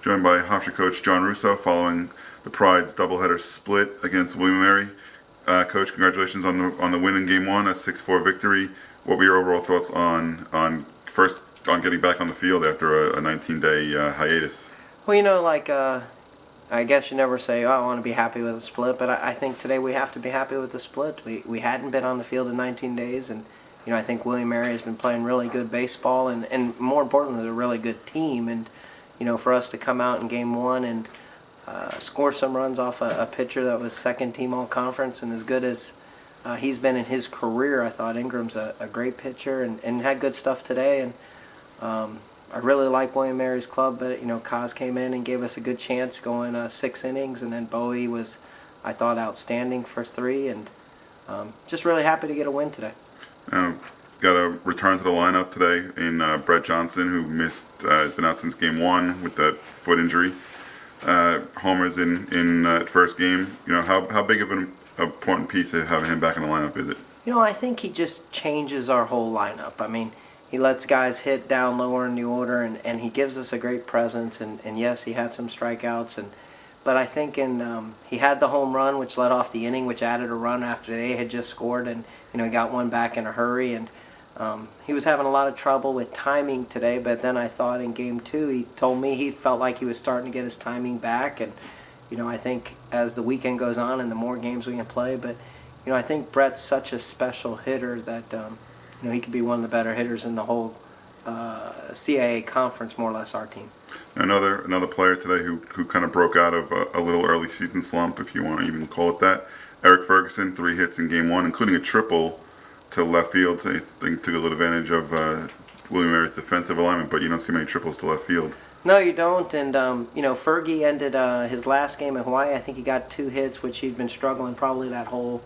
Joined by Hofstra coach John Russo following the Pride's doubleheader split against William & Mary. Coach, congratulations on the win in Game 1, a 6-4 victory. What were your overall thoughts on getting back on the field after a 19-day hiatus? Well, I guess you never say, oh, I want to be happy with a split, but I think today we have to be happy with the split. We hadn't been on the field in 19 days, and I think William & Mary has been playing really good baseball, and more importantly, they're a really good team. And for us to come out in Game 1 and score some runs off a pitcher that was second team all conference and as good as he's been in his career, I thought Ingram's a great pitcher and had good stuff today. And I really like William & Mary's club, but Kaz came in and gave us a good chance going 6 innings, and then Bowie was, I thought, outstanding for 3, and just really happy to get a win today. Got a return to the lineup today in Brett Johnson, who missed, has been out since Game 1 with that foot injury. Homers in first game. How big of an important piece of having him back in the lineup is it? I think he just changes our whole lineup. I mean, he lets guys hit down lower in the order, and he gives us a great presence. And yes, he had some strikeouts, but I think he had the home run, which led off the inning, which added a run after they had just scored, and he got one back in a hurry. And he was having a lot of trouble with timing today, but then I thought in Game 2 he told me he felt like he was starting to get his timing back. And I think as the weekend goes on and the more games we can play, but I think Brett's such a special hitter that he could be one of the better hitters in the whole CAA conference, more or less our team. Another player today who kind of broke out of a little early season slump, if you want to even call it that. Eric Ferguson, 3 hits in Game 1, including a triple to left field. So I think took a little advantage of William & Mary's defensive alignment, but you don't see many triples to left field. No, you don't. And Fergie ended his last game in Hawaii. I think he got 2 hits, which he'd been struggling probably that whole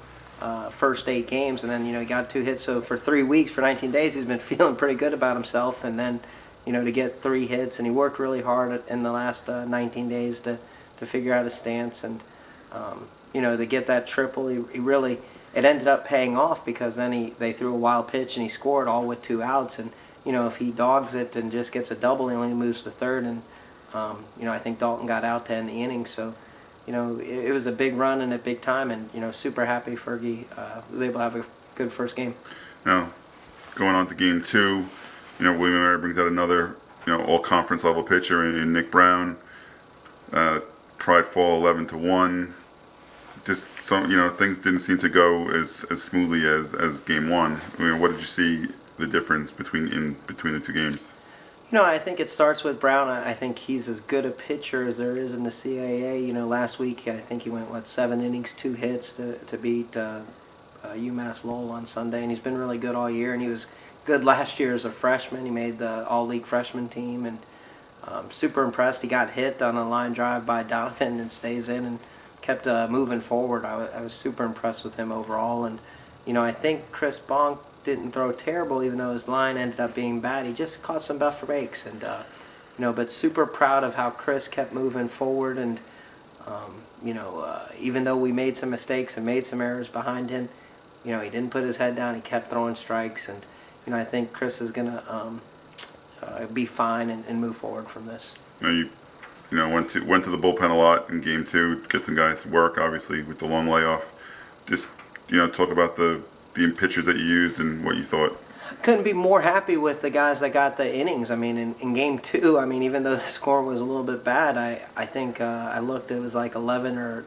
first 8 games, and then he got 2 hits. So for 3 weeks, for 19 days, he's been feeling pretty good about himself. And then to get 3 hits, and he worked really hard in the last 19 days to figure out his stance, and to get that triple, he really, it ended up paying off, because then they threw a wild pitch and he scored all with 2 outs. And if he dogs it and just gets a double, he only moves to third. And I think Dalton got out to end the inning. So it was a big run and a big time, and super happy Fergie was able to have a good first game. Now, going on to Game 2, William & Mary brings out another all-conference level pitcher in Nick Brown. Pride fall 11-1. Just some things didn't seem to go as smoothly as Game 1. What did you see the difference between the 2 games? I think it starts with Brown. I think he's as good a pitcher as there is in the CAA. Last week I think he went 7 innings, 2 hits to beat UMass Lowell on Sunday, and he's been really good all year. And he was good last year as a freshman. He made the all-league freshman team, and super impressed. He got hit on a line drive by Donovan and stays in and kept moving forward. I was super impressed with him overall. And I think Chris Bonk didn't throw terrible, even though his line ended up being bad. He just caught some buffer breaks, and but super proud of how Chris kept moving forward. And even though we made some mistakes and made some errors behind him, he didn't put his head down. He kept throwing strikes, and I think Chris is gonna be fine and move forward from this. Went to the bullpen a lot in Game 2, get some guys to work, obviously, with the long layoff. Just, talk about the pitchers that you used and what you thought. Couldn't be more happy with the guys that got the innings. I mean, in Game 2, even though the score was a little bit bad, I think I looked, it was like 11 or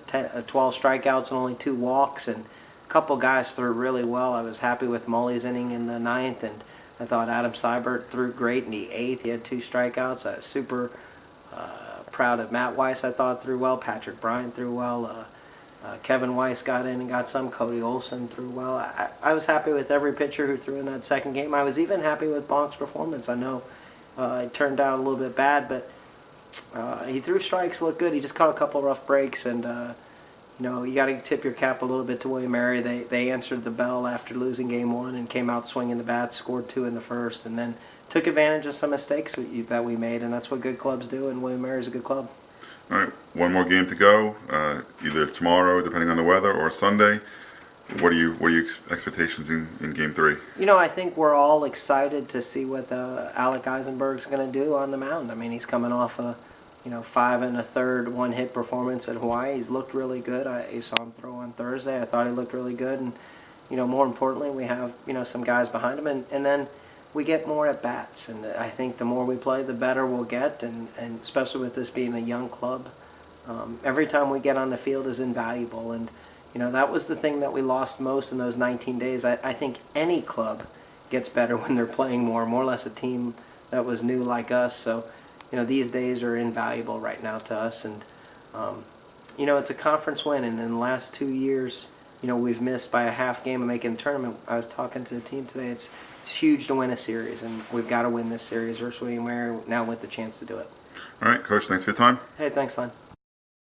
12 strikeouts and only 2 walks, and a couple guys threw really well. I was happy with Molly's inning in the 9th, and I thought Adam Seibert threw great in the 8th. He had 2 strikeouts. I was super proud of Matt Weiss. I thought threw well. Patrick Bryant threw well. Kevin Weiss got in and got some. Cody Olson threw well. I was happy with every pitcher who threw in that second game. I was even happy with Bonk's performance. I know it turned out a little bit bad, but he threw strikes, looked good. He just caught a couple rough breaks, and you got to tip your cap a little bit to William & Mary. They answered the bell after losing Game 1 and came out swinging the bat, scored 2 in the first, and then took advantage of some mistakes that we made, and that's what good clubs do, and William & Mary is a good club. All right, one more game to go, either tomorrow, depending on the weather, or Sunday. What are your expectations in Game 3? I think we're all excited to see what Alec Eisenberg's going to do on the mound. He's coming off a 5 1/3 one-hit performance at Hawaii. He's looked really good. I saw him throw on Thursday. I thought he looked really good. And, more importantly, we have, some guys behind him. And then we get more at-bats. And I think the more we play, the better we'll get. And especially with this being a young club, every time we get on the field is invaluable. And, that was the thing that we lost most in those 19 days. I think any club gets better when they're playing more or less a team that was new like us. So, these days are invaluable right now to us. And, it's a conference win. And in the last 2 years, we've missed by a half game of making the tournament. I was talking to the team today. It's huge to win a series, and we've got to win this series versus William & Mary now with the chance to do it. All right, Coach, thanks for your time. Hey, thanks, Len.